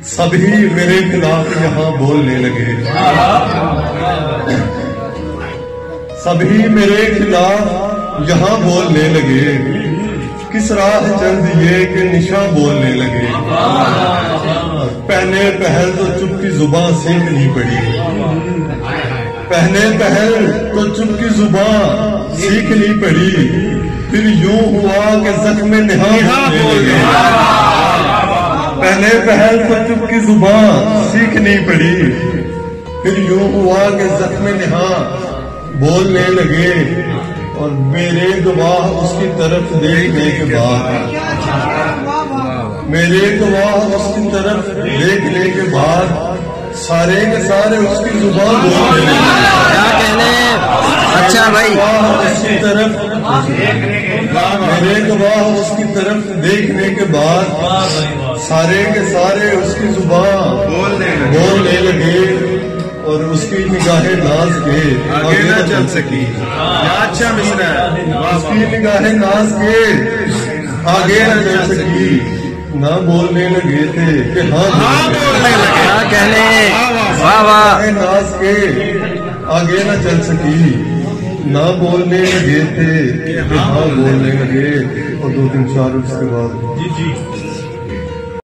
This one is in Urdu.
سبھی میرے خلاف یہاں بولنے لگے، سبھی میرے خلاف یہاں بولنے لگے، کس راہ چل دیے کہ نشاں بولنے لگے، پہلے پہل تو چپ کی زباں سیکھنی پڑی، پہلے پہل تو چپ کی زباں سیکھنی پڑی، پھر یوں ہوا کہ زخم نہاں بولنے لگے، پہلے پہل تو چپ کی زباں سیکھنی پڑی، پھر یوں ہوا کہ زخم نہاں بولنے لگے، اور میرے گواہ اس کی طرف دیکھنے کے بعد، میرے گواہ اس کی طرف دیکھنے کے بعد سارے کے سارے اس کی زبان بولنے لگے، کیا کہنے؟ اچھا بھائی، اس کی طرف میرے گواہ اس کی طرف دیکھنے کے بعد سارے کے سارے اس کی زبان بولنے لگے، اور اس کی نگاہ ناز کے آگے نہ چل سکی، کیا اچھا مصرع ہے، اس کی نگاہ ناز کے آگے نہ چل سکی، نہ بولنے لگے تھے کہ ہاں بولنے لگے، کیا کہنے؟ واہ واہ، ناز کے آگے نہ چل سکی، نہ بولنے لگے تھے کہ ہاں بولنے لگے، اور 2 3 4 اس کے بعد